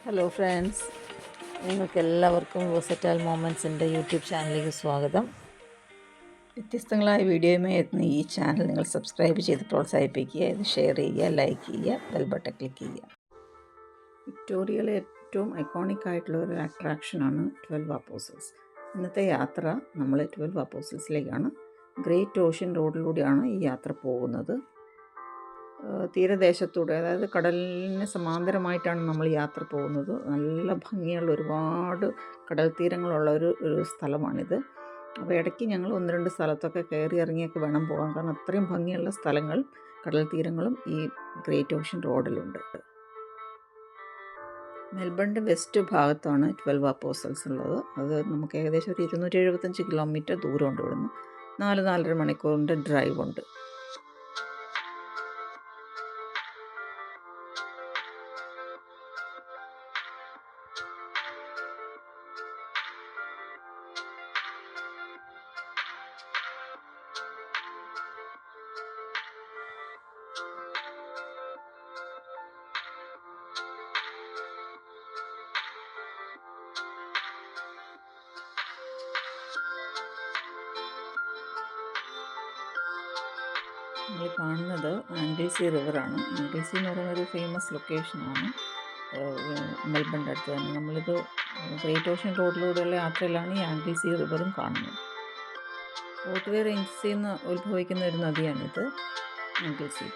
Hello friends, നിങ്ങൾക്കെല്ലാവർക്കും versatile മൊമെൻറ്റ്സിൻ്റെ YouTube ചാനലിലേക്ക് സ്വാഗതം. വ്യത്യസ്തങ്ങളായ വീഡിയോയുമായി എത്തുന്ന ഈ ചാനൽ നിങ്ങൾ സബ്സ്ക്രൈബ് ചെയ്ത് പ്രോത്സാഹിപ്പിക്കുക, ഇത് ഷെയർ ചെയ്യുക, ലൈക്ക് ചെയ്യുക, ബെൽ ബട്ടൺ ക്ലിക്ക് ചെയ്യുക. വിക്ടോറിയയിലെ ഏറ്റവും ഐക്കോണിക് ആയിട്ടുള്ള ഒരു അട്രാക്ഷനാണ് 12 അപ്പോസിൽസ്. ഇന്നത്തെ യാത്ര നമ്മൾ 12 അപ്പോസിൽസിലേക്കാണ്. ഗ്രേറ്റ് ഓഷ്യൻ റോഡിലൂടെയാണ് ഈ യാത്ര പോകുന്നത്. തീരദേശത്തൂടെ, അതായത് കടലിന് സമാന്തരമായിട്ടാണ് നമ്മൾ യാത്ര പോകുന്നത്. നല്ല ഭംഗിയുള്ള ഒരുപാട് കടൽ തീരങ്ങളുള്ള ഒരു സ്ഥലമാണിത്. അപ്പോൾ ഇടയ്ക്ക് ഞങ്ങൾ 1-2 സ്ഥലത്തൊക്കെ കയറി ഇറങ്ങിയൊക്കെ വേണം പോകാൻ, കാരണം അത്രയും ഭംഗിയുള്ള സ്ഥലങ്ങൾ, കടൽ തീരങ്ങളും ഈ ഗ്രേറ്റ് ഓഷ്യൻ റോഡിലുണ്ട്. മെൽബണിൻ്റെ വെസ്റ്റ് ഭാഗത്താണ് 12 അപ്പോസിൽസ് ഉള്ളത്. അത് നമുക്ക് ഏകദേശം ഒരു 275 കിലോമീറ്റർ ദൂരമുണ്ട് ഇവിടുന്ന്. 4-4.5 മണിക്കൂറിൻ്റെ ഡ്രൈവ് ഉണ്ട്. നമ്മൾ കാണുന്നത് ആംഗ്ലസി റിവറാണ്. ആംഗ്ലസി എന്ന് പറയുന്നൊരു ഫേമസ് ലൊക്കേഷനാണ് മെൽബണിൻ്റെ അടുത്ത് തന്നെ. നമ്മളിത് ഗ്രേറ്റ് ഓഷ്യൻ റോഡിലൂടെയുള്ള യാത്രയിലാണ് ഈ ആംഗ്ലസി റിവറും കാണുന്നത്. ഓട്ട്വേ റേഞ്ചസിൽ നിന്ന് ഉത്ഭവിക്കുന്ന ഒരു നദിയാണിത്, ആംഗ്ലസി.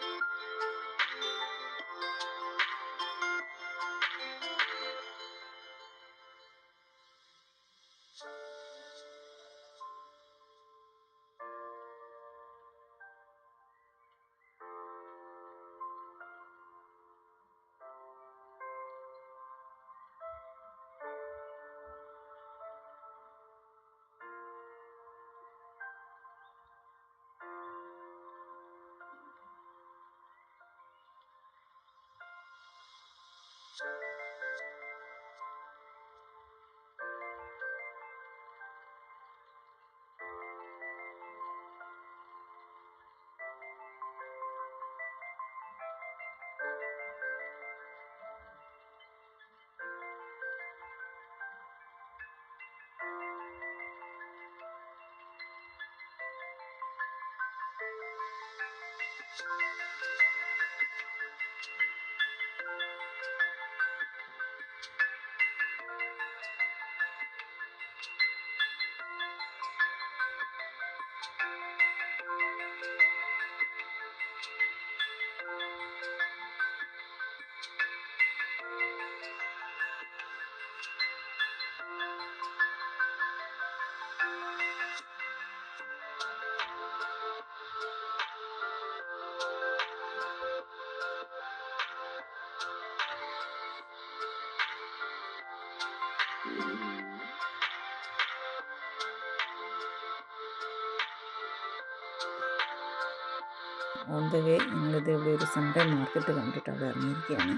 ഓൺ ദ വേ ഞങ്ങളിത് ഇവിടെ ഒരു സൺഡേ മാർക്കറ്റ് കണ്ടിട്ട് അവിടെ ഇറങ്ങിയിരിക്കുകയാണ്.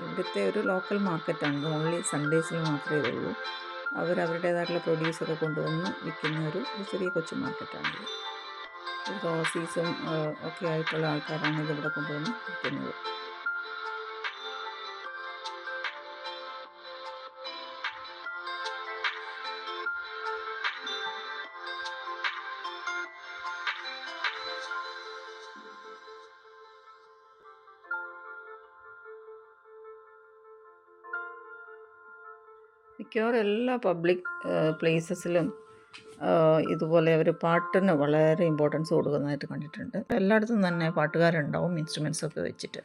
ഇവിടുത്തെ ഒരു ലോക്കൽ മാർക്കറ്റാണ്. ഓൺലി സൺഡേസിൽ മാത്രമേ ഉള്ളൂ. അവരുടേതായിട്ടുള്ള പ്രൊഡ്യൂസൊക്കെ കൊണ്ടുവന്ന് വിൽക്കുന്ന ഒരു ചെറിയ കൊച്ചു മാർക്കറ്റാണിത്. ഓസീസും ഒക്കെ ആയിട്ടുള്ള ആൾക്കാരാണ് ഇതിവിടെ കൊണ്ടുവന്ന് വിൽക്കുന്നത്. മിക്കവാറും എല്ലാ പബ്ലിക് പ്ലേസസിലും ഇതുപോലെ അവർ പാട്ടിന് വളരെ ഇമ്പോർട്ടൻസ് കൊടുക്കുന്നതായിട്ട് കണ്ടിട്ടുണ്ട്. എല്ലായിടത്തും തന്നെ പാട്ടുകാരുണ്ടാവും, ഇൻസ്ട്രുമെൻസൊക്കെ വെച്ചിട്ട്.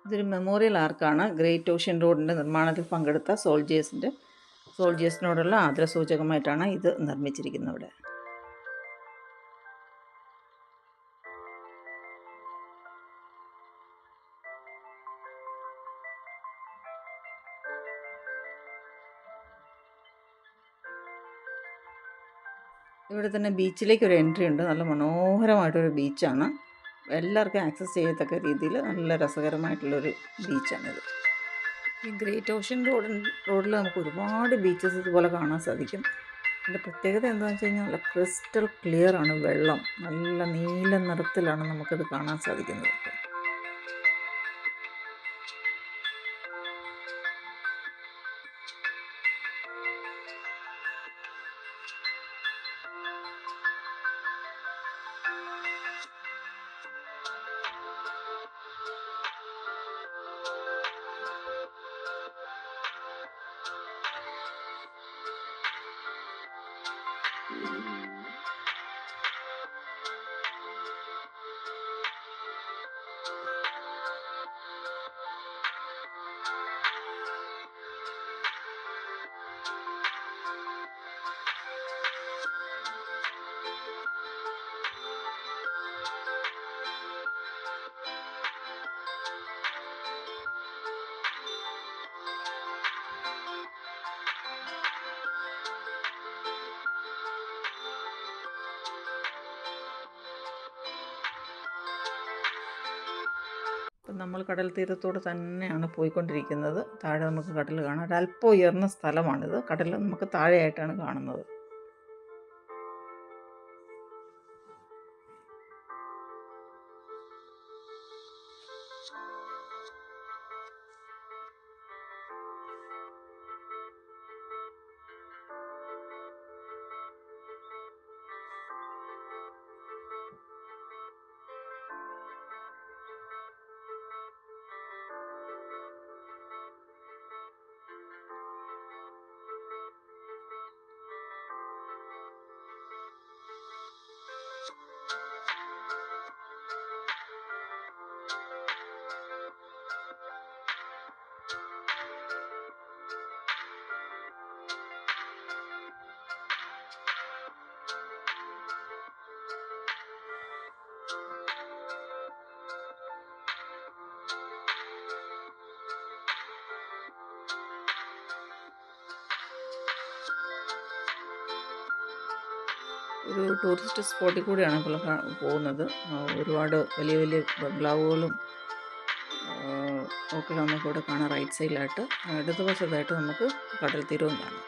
ഇതൊരു മെമ്മോറിയൽ ആർക്കാണ്. ഗ്രേറ്റ് ഓഷ്യൻ റോഡിൻ്റെ നിർമ്മാണത്തിൽ പങ്കെടുത്ത സോൾജേഴ്സിനോടുള്ള ആദരസൂചകമായിട്ടാണ് ഇത് നിർമ്മിച്ചിരിക്കുന്നത് ഇവിടെ. ഇവിടെ തന്നെ ബീച്ചിലേക്ക് ഒരു എൻട്രി ഉണ്ട്. നല്ല മനോഹരമായിട്ടൊരു ബീച്ചാണ്. എല്ലാവർക്കും ആക്സസ് ചെയ്യത്തക്ക രീതിയിൽ നല്ല രസകരമായിട്ടുള്ളൊരു ബീച്ചാണിത്. ഈ ഗ്രേറ്റ് ഓഷ്യൻ റോഡിൽ നമുക്ക് ഒരുപാട് ബീച്ചസ് ഇതുപോലെ കാണാൻ സാധിക്കും. ഇതിൻ്റെ പ്രത്യേകത എന്താണെന്ന് വെച്ച് കഴിഞ്ഞാൽ നല്ല ക്രിസ്റ്റൽ ക്ലിയർ ആണ് വെള്ളം. നല്ല നീല നിറത്തിലാണ് നമുക്കത് കാണാൻ സാധിക്കുന്നത്. അപ്പം നമ്മൾ കടൽ തീരത്തോട് തന്നെയാണ് പോയിക്കൊണ്ടിരിക്കുന്നത്. താഴെ നമുക്ക് കടൽ കാണാം. ഒരല്പം ഉയർന്ന സ്ഥലമാണിത്. കടൽ നമുക്ക് താഴെയായിട്ടാണ് കാണുന്നത്. ഒരു ടൂറിസ്റ്റ് സ്പോട്ടിൽ കൂടിയാണ് ഇപ്പോൾ പോകുന്നത്. ഒരുപാട് വലിയ വലിയ ബംഗ്ലാവുകളും ഒക്കെ നമുക്കിവിടെ കാണാം. റൈറ്റ് സൈഡിലായിട്ട് ഇടതുവശത്തായിട്ട് നമുക്ക് കടൽ തീരവും കാണാം.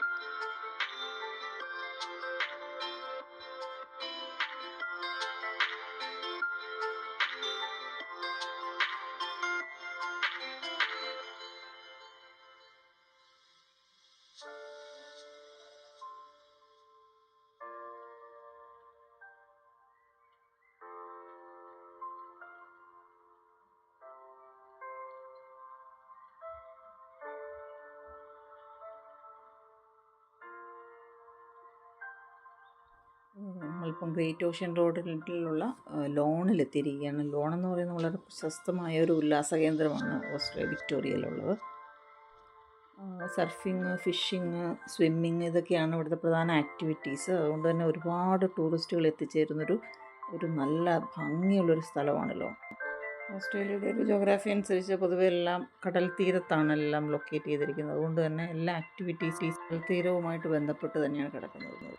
നമ്മളിപ്പം ഗ്രേറ്റ് ഓഷ്യൻ റോഡിലുള്ള ലോണിലെത്തിയിരിക്കുകയാണ്. ലോണെന്ന് പറയുന്നത് വളരെ പ്രശസ്തമായ ഒരു ഉല്ലാസ കേന്ദ്രമാണ് വിക്ടോറിയയിലുള്ളത്. സർഫിങ്, ഫിഷിങ്, സ്വിമ്മിങ് ഇതൊക്കെയാണ് ഇവിടുത്തെ പ്രധാന ആക്ടിവിറ്റീസ്. അതുകൊണ്ട് തന്നെ ഒരുപാട് ടൂറിസ്റ്റുകൾ എത്തിച്ചേരുന്നൊരു നല്ല ഭംഗിയുള്ളൊരു സ്ഥലമാണല്ലോ. ഓസ്ട്രേലിയയുടെ ഒരു ജോഗ്രാഫി അനുസരിച്ച് പൊതുവെ എല്ലാം കടൽ തീരത്താണ് എല്ലാം ലൊക്കേറ്റ് ചെയ്തിരിക്കുന്നത്. അതുകൊണ്ട് തന്നെ എല്ലാ ആക്ടിവിറ്റീസ് കടൽ തീരവുമായിട്ട് ബന്ധപ്പെട്ട് തന്നെയാണ് കിടക്കുന്നത്.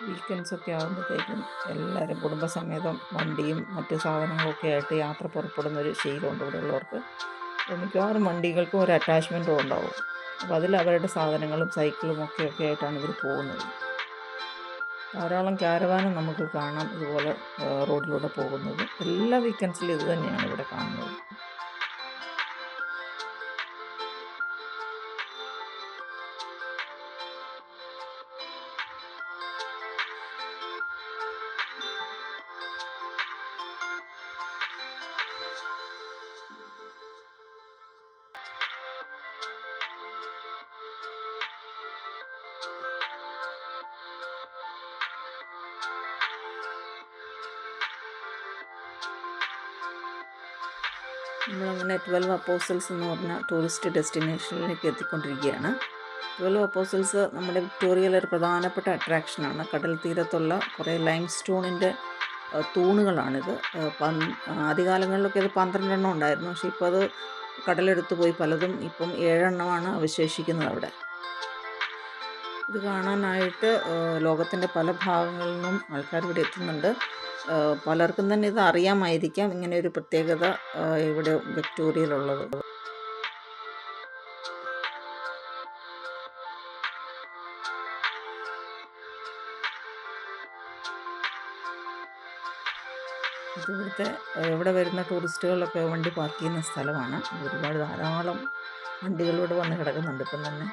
വീക്കെൻഡ്സൊക്കെ ആകുമ്പോഴത്തേക്കും എല്ലാവരും കുടുംബസമേതം വണ്ടിയും മറ്റു സാധനങ്ങളൊക്കെ ആയിട്ട് യാത്ര പുറപ്പെടുന്നൊരു ശീലമുണ്ട് ഇവിടെ ഉള്ളവർക്ക്. മിക്കവാറും വണ്ടികൾക്കും ഒരു അറ്റാച്ച്മെൻറ്റും ഉണ്ടാവും. അപ്പോൾ അതിൽ അവരുടെ സാധനങ്ങളും സൈക്കിളും ഒക്കെ ആയിട്ടാണ് ഇവർ പോകുന്നത്. ധാരാളം ക്യാരവാനും നമുക്ക് കാണാം ഇതുപോലെ റോഡിലൂടെ പോകുന്നത്. എല്ലാ വീക്കെൻഡ്സിലും ഇത് തന്നെയാണ് ഇവിടെ കാണുന്നത്. നമ്മളങ്ങനെ 12 അപ്പോസിൽസ് എന്ന് പറഞ്ഞ ടൂറിസ്റ്റ് ഡെസ്റ്റിനേഷനിലേക്ക് എത്തിക്കൊണ്ടിരിക്കുകയാണ്. 12 അപ്പോസിൽസ് നമ്മുടെ വിക്ടോറിയയിലെ ഒരു പ്രധാനപ്പെട്ട അട്രാക്ഷനാണ്. കടൽ തീരത്തുള്ള കുറേ ലൈം സ്റ്റോണിൻ്റെ തൂണുകളാണിത്. ആദ്യകാലങ്ങളിലൊക്കെ അത് 12 എണ്ണം ഉണ്ടായിരുന്നു. പക്ഷേ ഇപ്പോൾ അത് കടലെടുത്ത് പോയി പലതും ഇപ്പം 7 എണ്ണമാണ് അവശേഷിക്കുന്നത് അവിടെ. ഇത് കാണാനായിട്ട് ലോകത്തിൻ്റെ പല ഭാഗങ്ങളിൽ നിന്നും ആൾക്കാർ ഇവിടെ എത്തുന്നുണ്ട്. പലർക്കും തന്നെ ഇത് അറിയാമായിരിക്കാം, ഇങ്ങനെ ഒരു പ്രത്യേകത ഇവിടെ വിക്ടോറിയയിലുള്ളത്. ഇതിവിടുത്തെ ഇവിടെ വരുന്ന ടൂറിസ്റ്റുകളൊക്കെ വണ്ടി പാർക്ക് ചെയ്യുന്ന സ്ഥലമാണ്. ഒരുപാട് ധാരാളം വണ്ടികളിവിടെ വന്ന് കിടക്കുന്നുണ്ട് ഇപ്പം തന്നെ.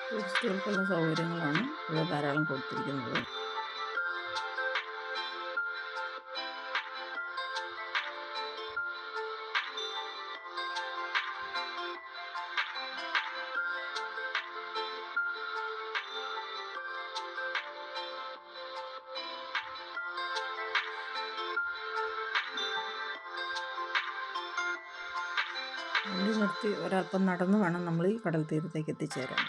ടൂറിസ്റ്റുകൾക്കുള്ള സൗകര്യങ്ങളാണ് ഇവിടെ ധാരാളം കൊടുത്തിരിക്കുന്നത്. വണ്ടി നിർത്തി ഒരല്പം നടന്നു വേണം നമ്മൾ ഈ കടൽ തീരത്തേക്ക് എത്തിച്ചേരാൻ.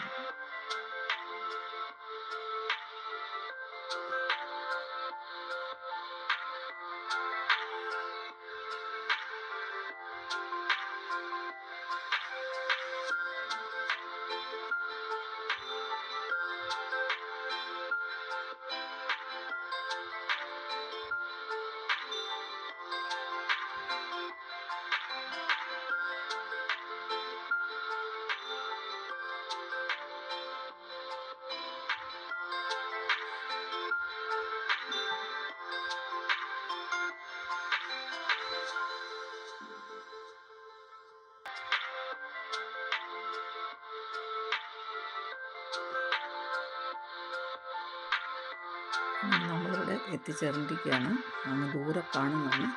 നമ്മളിവിടെ എത്തിച്ചേർന്നിരിക്കുകയാണ്. അങ്ങ് ദൂരെ കാണുന്നതാണ്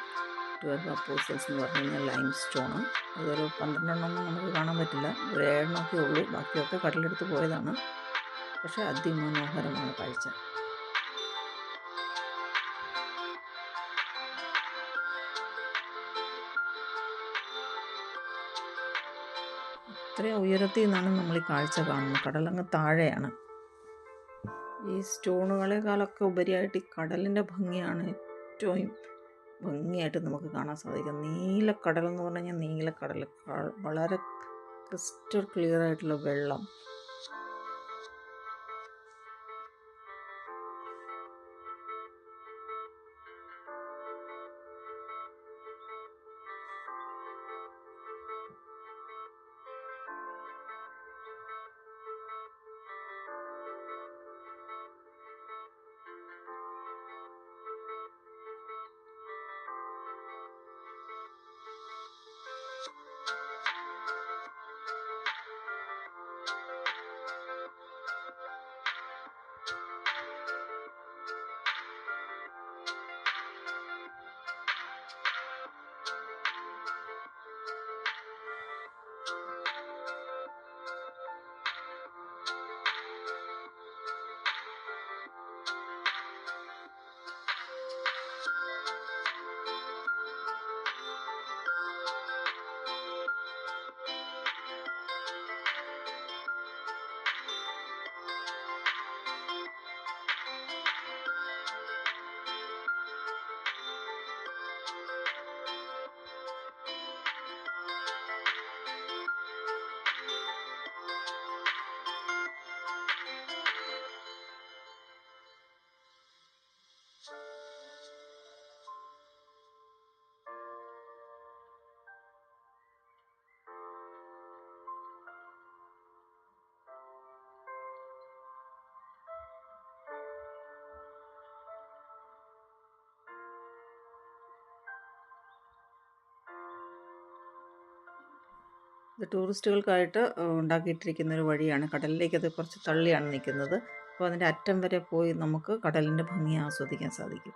12 അപ്പോസിൽസ് എന്ന് പറഞ്ഞു കഴിഞ്ഞാൽ ലൈം സ്റ്റോണ്. അതൊരു 12 എണ്ണമൊന്നും നമുക്ക് കാണാൻ പറ്റില്ല, ഒരു 7 എണ്ണമൊക്കെ ഉള്ളൂ. ബാക്കിയൊക്കെ കടലെടുത്ത് പോയതാണ്. പക്ഷേ അതിമനോഹരമാണ് കാഴ്ച. ഇത്രയും ഉയരത്തിൽ നിന്നാണ് നമ്മൾ ഈ കാഴ്ച കാണുന്നത്. കടലങ്ങ് താഴെയാണ്. ഈ സ്റ്റോണുകളെക്കാളൊക്കെ ഉപരിയായിട്ട് ഈ കടലിൻ്റെ ഭംഗിയാണ് ഏറ്റവും ഭംഗിയായിട്ട് നമുക്ക് കാണാൻ സാധിക്കും. നീലക്കടൽ എന്ന് പറഞ്ഞു കഴിഞ്ഞാൽ നീലക്കടൽ, വളരെ ക്രിസ്റ്റൽ ക്ലിയർ ആയിട്ടുള്ള വെള്ളം. ഇത് ടൂറിസ്റ്റുകൾക്കായിട്ട് ഉണ്ടാക്കിയിട്ടിരിക്കുന്ന ഒരു വഴിയാണ്. കടലിലേക്ക് അത് കുറച്ച് തള്ളിയാണ് നിൽക്കുന്നത്. അപ്പോൾ അതിൻ്റെ അറ്റം വരെ പോയി നമുക്ക് കടലിൻ്റെ ഭംഗി ആസ്വദിക്കാൻ സാധിക്കും.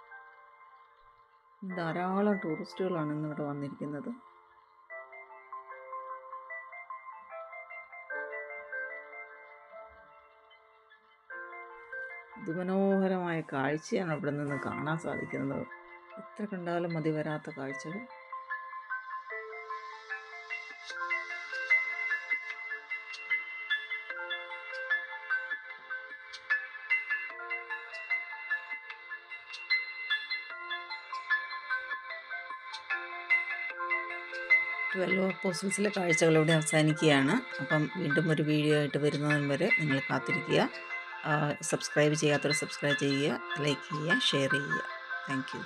ധാരാളം ടൂറിസ്റ്റുകളാണ് ഇന്നിവിടെ വന്നിരിക്കുന്നത്. അതിമനോഹരമായ കാഴ്ചയാണ് അവിടെ നിന്ന് കാണാൻ സാധിക്കുന്നത്. എത്ര കണ്ടാലും മതി വരാത്ത കാഴ്ചകൾ. ട്വൽവ് അപ്പോസിൽസിലെ കാഴ്ചകൾ ഇവിടെ അവസാനിക്കുകയാണ്. അപ്പം വീണ്ടും ഒരു വീഡിയോ ആയിട്ട് വരുന്നതിന് വരെ നിങ്ങൾ കാത്തിരിക്കുക. സബ്സ്ക്രൈബ് ചെയ്യാത്തവർ സബ്സ്ക്രൈബ് ചെയ്യുക, ലൈക്ക് ചെയ്യുക, ഷെയർ ചെയ്യുക. Thank you.